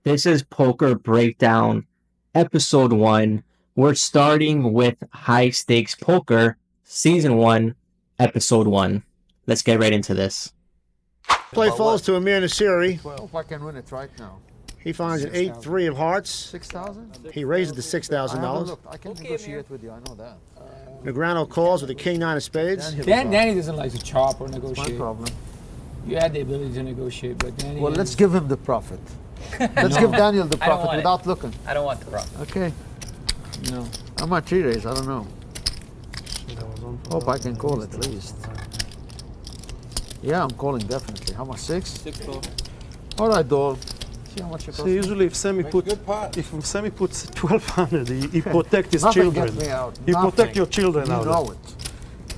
This is Poker Breakdown, Episode 1. We're starting with High Stakes Poker, Season 1, Episode 1. Let's get right into this. Play falls to Amir Nasiri. Well, if I can win it right now. He finds an 8-3 of hearts. 6,000? He raises to $6,000. I can negotiate with you, I know that. Negreanu calls with a king-9 of spades. Danny doesn't like to chop or negotiate. No problem. You had the ability to negotiate, but Danny... Well, let's give him the profit. Let's give Daniel the profit without looking. I don't want the profit. Okay. No. I might 3-raise, I don't know. Hope I can call at least. Yeah, I'm calling definitely. How much? 6? 6 call. All right, Dole. See how much it costs. So usually if Sammy puts 1,200, he protect his Nothing children. gets me out. He Nothing. protect your children You out. know it.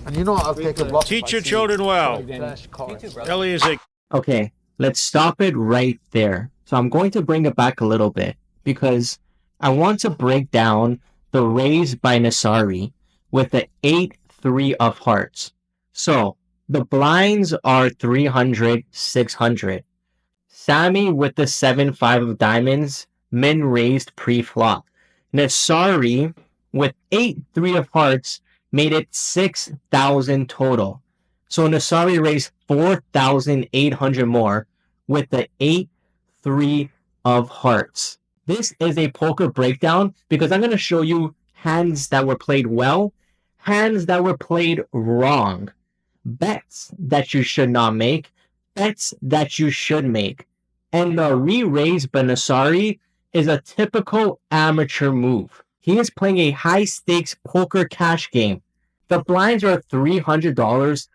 And you know I'll take a block. Teach your children well. Flash cards. Me too, brother. Ellie is a Okay, let's stop it right there. So I'm going to bring it back a little bit because I want to break down the raise by Nasari with the 8-3 of hearts. So the blinds are 300, 600. Sammy with the 7-5 of diamonds, min raised pre-flop. Nasari with 8-3 of hearts made it 6,000 total. So Nasari raised 4,800 more with the 8-3 of hearts. This is a poker breakdown because I'm going to show you hands that were played well, hands that were played wrong, bets that you should not make, bets that you should make. And the re-raise by Nasari is a typical amateur move. He is playing a high-stakes poker cash game. The blinds are $300,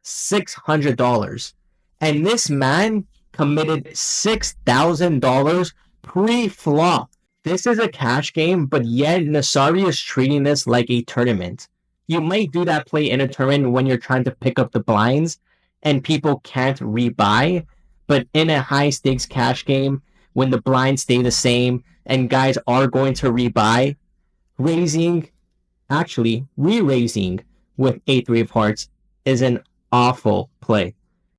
$600. And this man committed $6,000 pre-flop. This is a cash game, but yet Nasari is treating this like a tournament. You might do that play in a tournament when you're trying to pick up the blinds and people can't rebuy. But in a high-stakes cash game, when the blinds stay the same and guys are going to rebuy, re-raising with 8-3 of hearts is an awful play.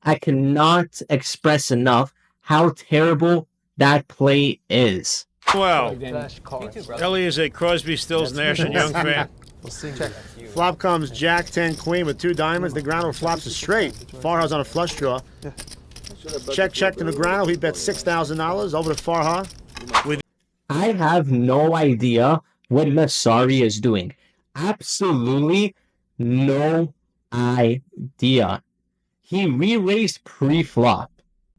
I cannot express enough how terrible that play is. well. Flash Me cards. too, brother. Ellie is a Crosby, Stills, Nash and Young fan. Flop comes Jack 10 Queen with 2 diamonds. Negreanu flops a straight. Farha's on a flush draw. Check to Negreanu. He bets $6,000 over to Farha. I have no idea what Nasari is doing. Absolutely no idea. He re-raised pre-flop.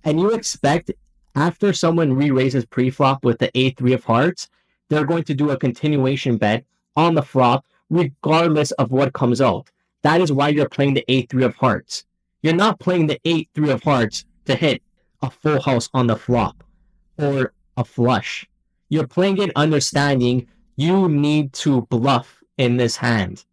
And you expect after someone re-raises pre-flop with the 8-3 of hearts, they're going to do a continuation bet on the flop regardless of what comes out. That is why you're playing the 8-3 of hearts. You're not playing the 8-3 of hearts to hit a full house on the flop or a flush. You're playing it understanding you need to bluff in this hand.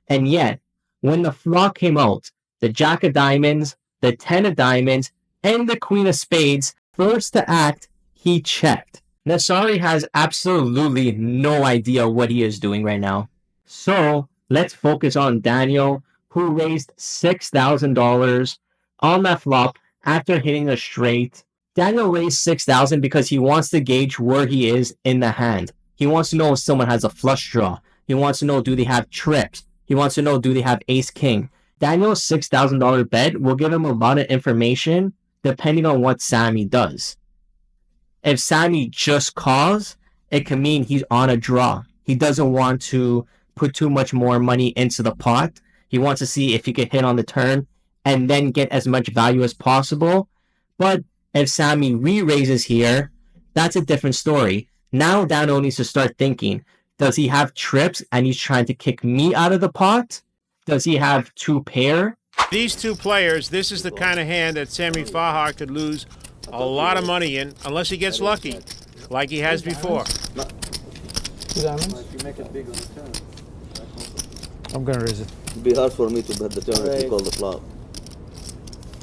And yet, when the flop came out, the Jack of Diamonds, the 10 of Diamonds, and the Queen of Spades, first to act, he checked. Nasari has absolutely no idea what he is doing right now. So, let's focus on Daniel, who raised $6,000 on that flop after hitting a straight. Daniel raised $6,000 because he wants to gauge where he is in the hand. He wants to know if someone has a flush draw. He wants to know, do they have trips? He wants to know, do they have ace-king? Daniel's $6,000 bet will give him a lot of information depending on what Sammy does. If Sammy just calls, it can mean he's on a draw. He doesn't want to put too much more money into the pot. He wants to see if he can hit on the turn and then get as much value as possible. But if Sammy re-raises here, that's a different story. Now Daniel needs to start thinking, does he have trips and he's trying to kick me out of the pot? Does he have 2 pair? These two players, this is the kind of hand that Sammy Farha could lose a lot of money in unless he gets lucky, like he has before. 2 diamonds? I'm gonna raise it. It'd be hard for me to bet the turn if you call the flop.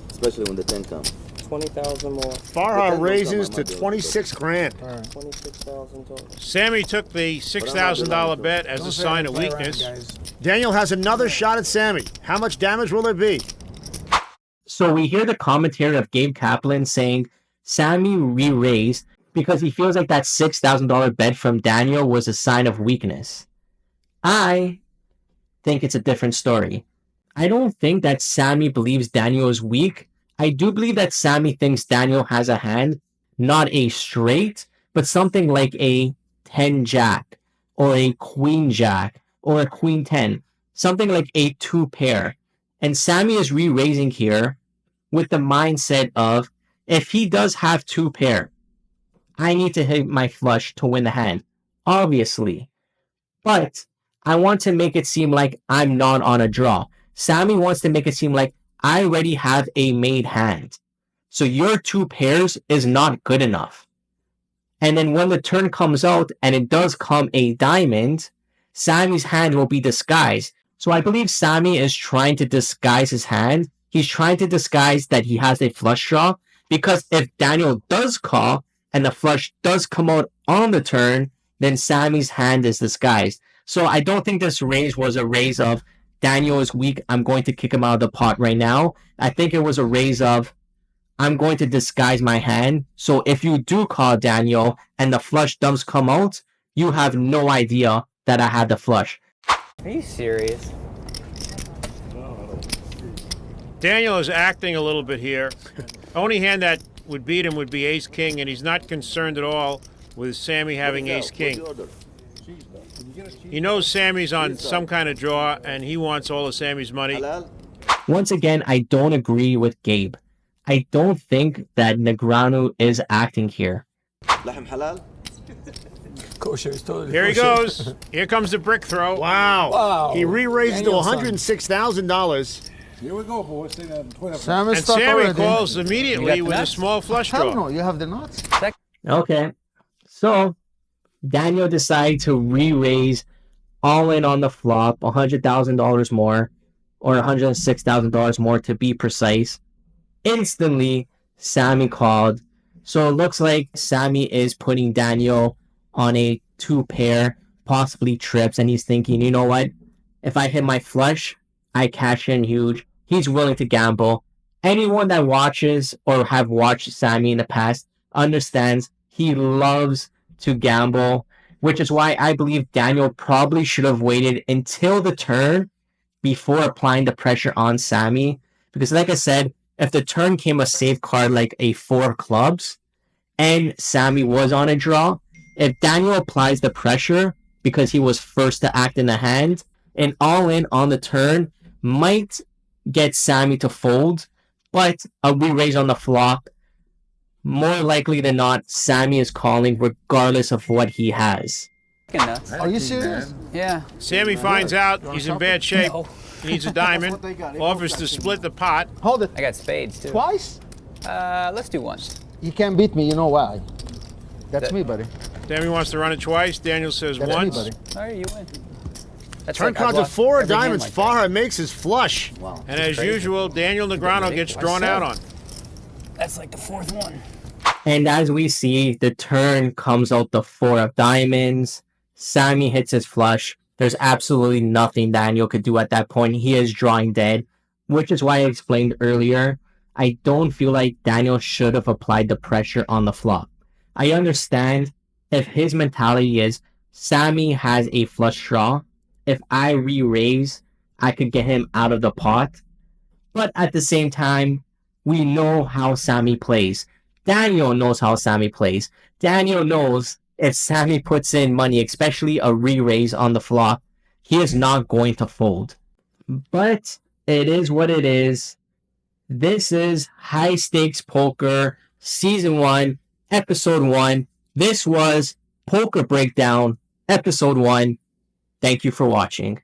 Especially when the 10 comes. 20,000 more. Farha raises to 26 grand. 26,000 total. Sammy took the $6,000 bet as a sign of weakness. Daniel has another shot at Sammy. How much damage will there be? So we hear the commentary of Gabe Kaplan saying Sammy re-raised because he feels like that $6,000 bet from Daniel was a sign of weakness. I think it's a different story. I don't think that Sammy believes Daniel is weak. I do believe that Sammy thinks Daniel has a hand, not a straight, but something like a 10 jack or a queen jack or a queen 10, something like a 2 pair. And Sammy is re-raising here with the mindset of, if he does have 2 pair, I need to hit my flush to win the hand, obviously. But I want to make it seem like I'm not on a draw. Sammy wants to make it seem like I already have a made hand. So your 2 pairs is not good enough. And then when the turn comes out and it does come a diamond, Sammy's hand will be disguised. So I believe Sammy is trying to disguise his hand. He's trying to disguise that he has a flush draw, because if Daniel does call and the flush does come out on the turn, then Sammy's hand is disguised. So I don't think this raise was a raise of Daniel is weak, I'm going to kick him out of the pot right now. I think it was a raise of I'm going to disguise my hand. So if you do call Daniel and the flush does come out, you have no idea that I had the flush. Are you serious? Daniel is acting a little bit here. Only hand that would beat him would be ace-king, and he's not concerned at all with Sammy having ace-king. He knows Sammy's on some kind of draw, and he wants all of Sammy's money. Once again, I don't agree with Gabe. I don't think that Negreanu is acting here. Kosher is totally Here he kosher. goes. Here comes the brick throw. Wow. Wow. He re-raised to Daniel's son. $106,000. Here we go, boys. And Sam is stuck Sammy already. calls immediately the with a nuts? small flush Hell draw. no, you have the nuts. Okay, so Daniel decided to re-raise all in on the flop, $100,000 more, or $106,000 more to be precise. Instantly, Sammy called. So it looks like Sammy is putting Daniel on a 2 pair, possibly trips, and he's thinking, you know what? If I hit my flush, I cash in huge. He's willing to gamble. Anyone that watches or have watched Sammy in the past understands he loves to gamble, which is why I believe Daniel probably should have waited until the turn before applying the pressure on Sammy. Because like I said, if the turn came a safe card like a 4 clubs and Sammy was on a draw, if Daniel applies the pressure because he was first to act in the hand, an all-in on the turn might get Sammy to fold, but a re-raise on the flop, more likely than not, Sammy is calling regardless of what he has. Nuts. Are you serious? Yeah. Sammy finds out he's in bad shape. No. He needs a diamond. Offers to split the pot. Hold it. I got spades too. Twice? Let's do one. You can't beat me, you know why? That's me, buddy. Sammy wants to run it twice. Daniel says That's once. me, buddy. All right, you win. That's Turn like I've card to lost 4 every hand diamonds. like that. Farha makes his flush. Wow. And as crazy. usual, Daniel Negreanu gets drawn out on. That's like the 4th one. And as we see, the turn comes out the 4 of diamonds. Sammy hits his flush. There's absolutely nothing Daniel could do at that point. He is drawing dead, which is why I explained earlier. I don't feel like Daniel should have applied the pressure on the flop. I understand if his mentality is Sammy has a flush draw. If I re-raise, I could get him out of the pot. But at the same time, we know how Sammy plays. Daniel knows how Sammy plays. Daniel knows if Sammy puts in money, especially a re-raise on the flop, he is not going to fold. But it is what it is. This is High Stakes Poker, Season 1, Episode 1. This was Poker Breakdown, Episode 1. Thank you for watching.